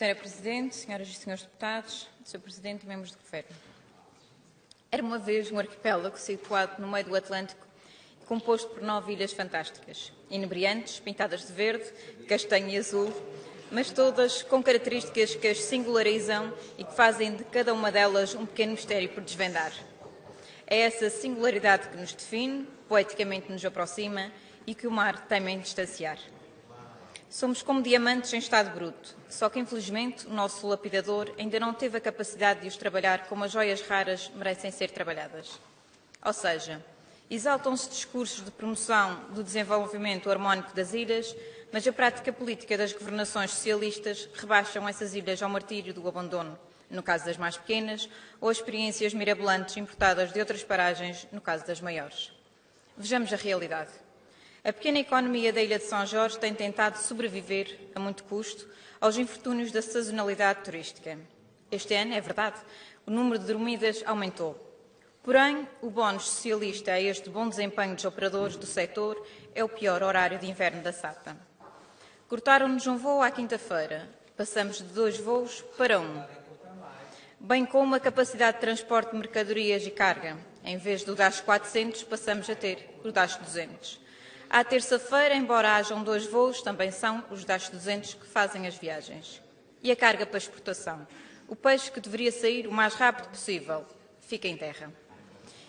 Senhora Presidente, senhoras e senhores deputados, Sr. Presidente e membros do Governo. Era uma vez um arquipélago situado no meio do Atlântico, composto por 9 ilhas fantásticas, inebriantes, pintadas de verde, castanho e azul, mas todas com características que as singularizam e que fazem de cada uma delas um pequeno mistério por desvendar. É essa singularidade que nos define, poeticamente nos aproxima e que o mar teme em distanciar. Somos como diamantes em estado bruto, só que infelizmente o nosso lapidador ainda não teve a capacidade de os trabalhar como as joias raras merecem ser trabalhadas. Ou seja, exaltam-se discursos de promoção do desenvolvimento harmónico das ilhas, mas a prática política das governações socialistas rebaixam essas ilhas ao martírio do abandono, no caso das mais pequenas, ou a experiências mirabolantes importadas de outras paragens, no caso das maiores. Vejamos a realidade. A pequena economia da Ilha de São Jorge tem tentado sobreviver, a muito custo, aos infortúnios da sazonalidade turística. Este ano, é verdade, o número de dormidas aumentou. Porém, o bónus socialista a este bom desempenho dos operadores do setor é o pior horário de inverno da SATA. Cortaram-nos um voo à quinta-feira. Passamos de 2 voos para 1. Bem como a capacidade de transporte de mercadorias e carga. Em vez do DAS 400, passamos a ter o DAS 200. À terça-feira, embora hajam 2 voos, também são os DAS 200 que fazem as viagens. E a carga para exportação? O peixe que deveria sair o mais rápido possível fica em terra.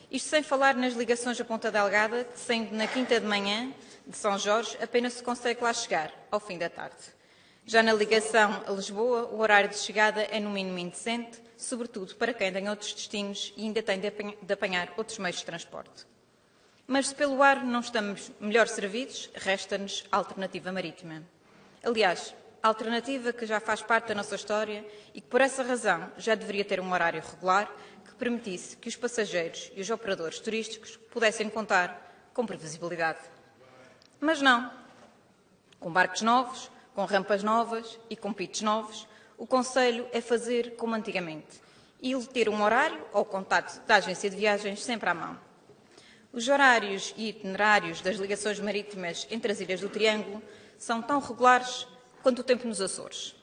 Isto sem falar nas ligações a Ponta Delgada, que saindo na quinta de manhã de São Jorge, apenas se consegue lá chegar, ao fim da tarde. Já na ligação a Lisboa, o horário de chegada é no mínimo indecente, sobretudo para quem tem outros destinos e ainda tem de apanhar outros meios de transporte. Mas se pelo ar não estamos melhor servidos, resta-nos a alternativa marítima. Aliás, a alternativa que já faz parte da nossa história e que, por essa razão, já deveria ter um horário regular que permitisse que os passageiros e os operadores turísticos pudessem contar com previsibilidade. Mas não. Com barcos novos, com rampas novas e com pitos novos, o Conselho é fazer como antigamente e ter um horário ou contato da agência de viagens sempre à mão. Os horários e itinerários das ligações marítimas entre as Ilhas do Triângulo são tão regulares quanto o tempo nos Açores.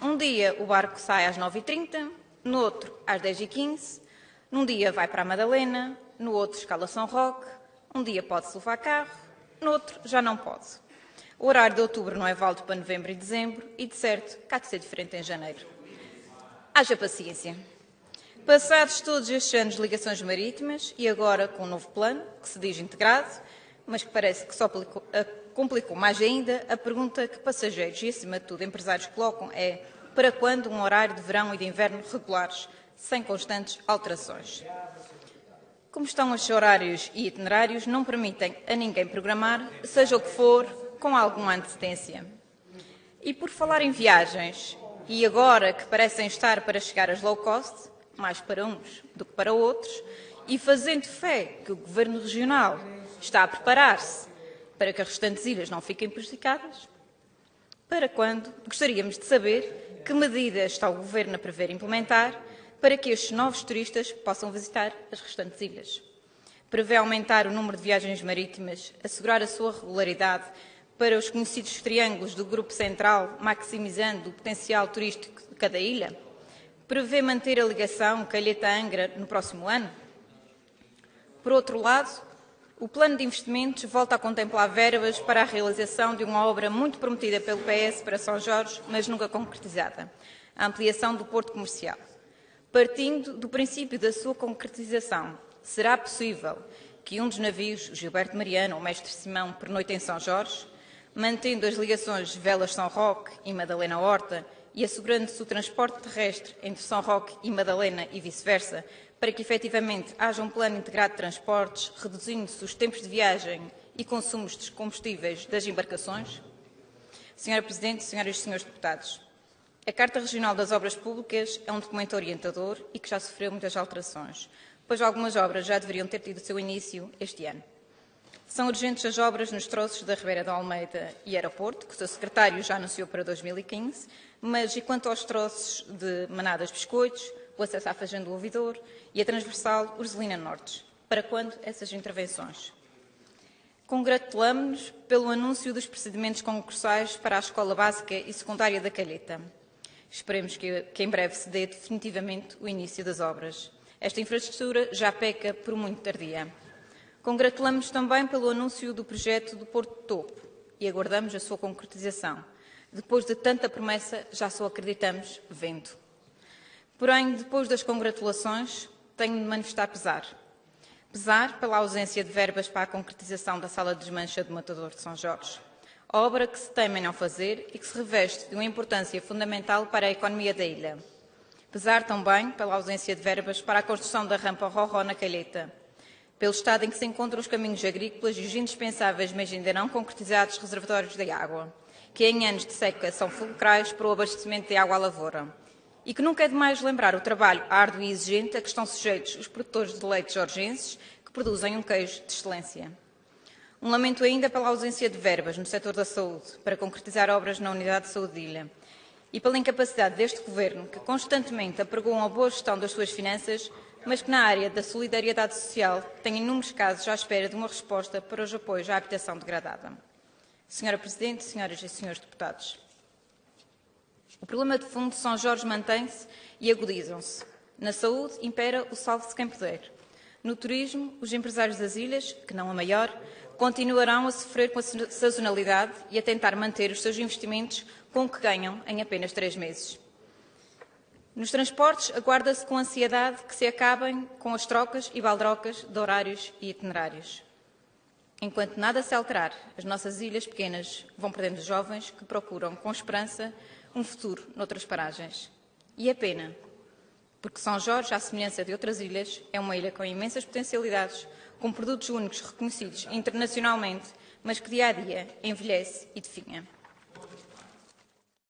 Um dia o barco sai às 9h30, no outro às 10h15, num dia vai para a Madalena, no outro escala São Roque, um dia pode-se levar carro, no outro já não pode. O horário de outubro não é válido para novembro e dezembro e, de certo, cá de ser diferente em janeiro. Haja paciência. Passados todos estes anos de ligações marítimas e agora com um novo plano, que se diz integrado, mas que parece que só complicou mais ainda, a pergunta que passageiros e, acima de tudo, empresários colocam é: para quando um horário de verão e de inverno regulares, sem constantes alterações? Como estão os horários e itinerários, não permitem a ninguém programar, seja o que for, com alguma antecedência. E por falar em viagens, e agora que parecem estar para chegar as low cost, mais para uns do que para outros, e fazendo fé que o Governo Regional está a preparar-se para que as restantes ilhas não fiquem prejudicadas, para quando? Gostaríamos de saber que medidas está o Governo a prever implementar para que estes novos turistas possam visitar as restantes ilhas. Prevê aumentar o número de viagens marítimas, assegurar a sua regularidade para os conhecidos triângulos do Grupo Central, maximizando o potencial turístico de cada ilha? Prevê manter a ligação Calheta-Angra no próximo ano? Por outro lado, o plano de investimentos volta a contemplar verbas para a realização de uma obra muito prometida pelo PS para São Jorge, mas nunca concretizada, a ampliação do Porto Comercial. Partindo do princípio da sua concretização, será possível que um dos navios, o Gilberto Mariano ou o Mestre Simão, pernoite em São Jorge, mantendo as ligações Velas-São Roque e Madalena-Horta, e assegurando-se o transporte terrestre entre São Roque e Madalena e vice-versa, para que efetivamente haja um plano integrado de transportes, reduzindo-se os tempos de viagem e consumos de combustíveis das embarcações? Senhora Presidente, senhoras e senhores deputados, a Carta Regional das Obras Públicas é um documento orientador e que já sofreu muitas alterações, pois algumas obras já deveriam ter tido o seu início este ano. São urgentes as obras nos troços da Ribeira de Almeida e Aeroporto, que o seu secretário já anunciou para 2015, mas e quanto aos troços de Manadas Biscoitos, o acesso à Fazenda do Ouvidor e a transversal Urzelina Norte? Para quando essas intervenções? Congratulamo-nos pelo anúncio dos procedimentos concursais para a Escola Básica e Secundária da Calheta. Esperemos que em breve se dê definitivamente o início das obras. Esta infraestrutura já peca por muito tardia. Congratulamos também pelo anúncio do projeto do Porto de Topo e aguardamos a sua concretização. Depois de tanta promessa, já só acreditamos vendo. Porém, depois das congratulações, tenho de manifestar pesar. Pesar pela ausência de verbas para a concretização da Sala de Desmancha do Matador de São Jorge. Obra que se teme em não fazer e que se reveste de uma importância fundamental para a economia da ilha. Pesar também pela ausência de verbas para a construção da rampa Roró na Calheta, pelo estado em que se encontram os caminhos agrícolas e os indispensáveis, mas ainda não concretizados, reservatórios de água, que em anos de seca são fulcrais para o abastecimento de água à lavoura. E que nunca é demais lembrar o trabalho árduo e exigente a que estão sujeitos os produtores de leite jorgenses, que produzem um queijo de excelência. Um lamento ainda pela ausência de verbas no setor da saúde para concretizar obras na Unidade de Saúde de Ilha e pela incapacidade deste Governo, que constantemente apregoam a boa gestão das suas finanças, mas que na área da solidariedade social tem inúmeros casos à espera de uma resposta para os apoios à habitação degradada. Senhora Presidente, senhoras e senhores deputados, o problema de fundo de São Jorge mantém-se e agudizam-se. Na saúde impera o salve-se quem puder. No turismo, os empresários das ilhas, que não a maior, continuarão a sofrer com a sazonalidade e a tentar manter os seus investimentos com o que ganham em apenas 3 meses. Nos transportes, aguarda-se com ansiedade que se acabem com as trocas e baldrocas de horários e itinerários. Enquanto nada se alterar, as nossas ilhas pequenas vão perdendo jovens que procuram com esperança um futuro noutras paragens. E é pena, porque São Jorge, à semelhança de outras ilhas, é uma ilha com imensas potencialidades, com produtos únicos reconhecidos internacionalmente, mas que dia a dia envelhece e definha.